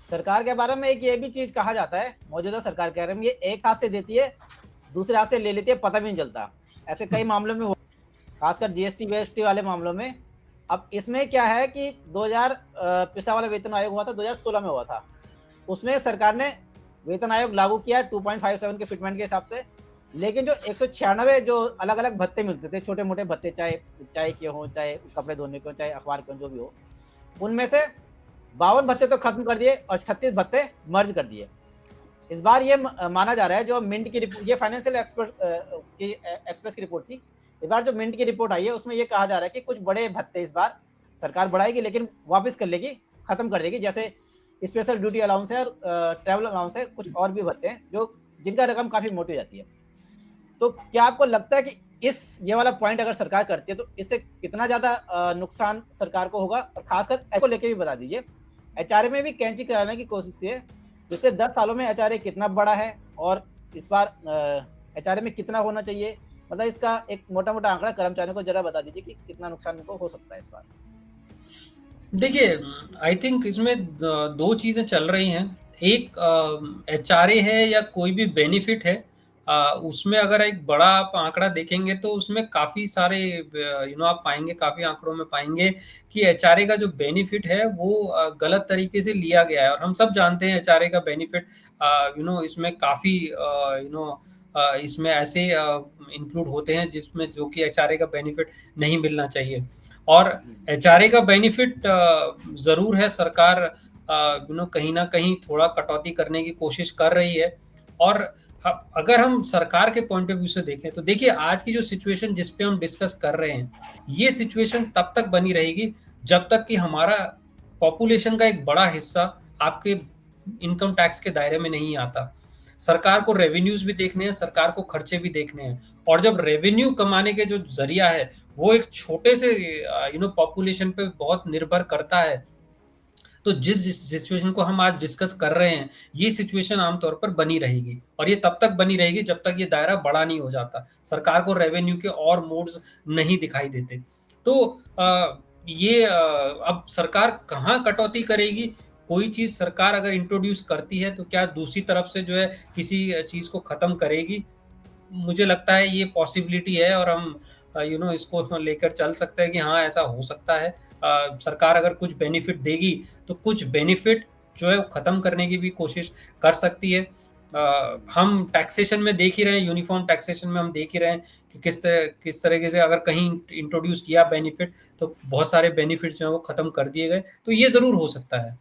सरकार के बारे में एक ये भी चीज कहा जाता है, मौजूदा सरकार के बारे में, ये एक हाथ से देती है, दूसरे हाथ से ले लेती है, पता भी नहीं चलता। ऐसे कई मामलों में, खासकर जीएसटी वीएसटी वाले मामलों में। अब इसमें क्या है कि 2000 पिछला वाला वेतन आयोग हुआ था, 2016 में हुआ था। उसमें सरकार ने वेतन आयोग लागू किया 2.57 के फिटमेंट के हिसाब से। लेकिन जो 196 जो अलग अलग भत्ते मिलते थे, छोटे मोटे भत्ते, चाहे चाय के हों, चाहे कपड़े धोने के हों, चाहे अखबार के हों, जो भी हो, उनमें से 52 भत्ते तो खत्म कर दिए और 36 भत्ते मर्ज कर दिए। इस बार ये माना जा रहा है, जो मिंट की रिपोर्ट, ये फाइनेंशियल एक्सप्रेस की रिपोर्ट थी, इस बार जो मिंट की रिपोर्ट आई है उसमें ये कहा जा रहा है कि कुछ बड़े भत्ते इस बार सरकार बढ़ाएगी, लेकिन वापस कर लेगी, खत्म कर देगी। जैसे स्पेशल ड्यूटी अलाउंस है और ट्रैवल अलाउंस है, कुछ और भी भत्ते हैं जो जिनका रकम काफी मोटी हो जाती है। तो क्या आपको लगता है कि ये वाला पॉइंट अगर सरकार करती है तो इससे कितना ज्यादा नुकसान सरकार को होगा? और खासकर को लेके भी बता दीजिए, एचआरए में भी कैंची कराने की कोशिश है। पिछले 10 सालों में एचआरए कितना बड़ा है और इस बार एचआरए में कितना होना चाहिए? मतलब इसका एक मोटा मोटा आंकड़ा कर्मचारियों को जरा बता दीजिए कि कितना नुकसान इनको हो सकता है इस बार। देखिए, आई थिंक इसमें दो चीजें चल रही हैं। एक एचआरए है या कोई भी बेनिफिट है, उसमें अगर एक बड़ा आप आंकड़ा देखेंगे तो उसमें काफी सारे आप पाएंगे, काफी आंकड़ों में पाएंगे कि एचआरए का जो बेनिफिट है वो गलत तरीके से लिया गया है। और हम सब जानते हैं एचआरए का बेनिफिट, इसमें काफी इसमें ऐसे इंक्लूड होते हैं जिसमें जो कि एचआरए का बेनिफिट नहीं मिलना चाहिए। और एचआरए का बेनिफिट जरूर है, सरकार कहीं ना कहीं थोड़ा कटौती करने की कोशिश कर रही है। और अगर हम सरकार के पॉइंट ऑफ व्यू से देखें तो देखिए, आज की जो सिचुएशन जिस पे हम डिस्कस कर रहे हैं, ये सिचुएशन तब तक बनी रहेगी जब तक कि हमारा पॉपुलेशन का एक बड़ा हिस्सा आपके इनकम टैक्स के दायरे में नहीं आता। सरकार को रेवेन्यूज भी देखने हैं, सरकार को खर्चे भी देखने हैं। और जब रेवेन्यू कमाने के जो जरिया है वो एक छोटे से पॉपुलेशन पे बहुत निर्भर करता है, तो जिस सिचुएशन को हम आज डिस्कस कर रहे हैं, ये सिचुएशन आमतौर पर बनी रहेगी। और ये तब तक बनी रहेगी जब तक ये दायरा बड़ा नहीं हो जाता, सरकार को रेवेन्यू के और मोड्स नहीं दिखाई देते। तो अब सरकार कहाँ कटौती करेगी? कोई चीज सरकार अगर इंट्रोड्यूस करती है तो क्या दूसरी तरफ से जो है किसी चीज को खत्म करेगी? मुझे लगता है ये पॉसिबिलिटी है, और हम इसको लेकर चल सकते हैं कि हाँ, ऐसा हो सकता है। सरकार अगर कुछ बेनिफिट देगी तो कुछ बेनिफिट जो है खत्म करने की भी कोशिश कर सकती है। हम टैक्सेशन में देख ही रहे हैं, यूनिफॉर्म टैक्सेशन में हम देख ही रहे हैं कि किस तरीके से अगर कहीं इंट्रोड्यूस किया बेनिफिट तो बहुत सारे बेनिफिट जो है वो खत्म कर दिए गए। तो ये जरूर हो सकता है।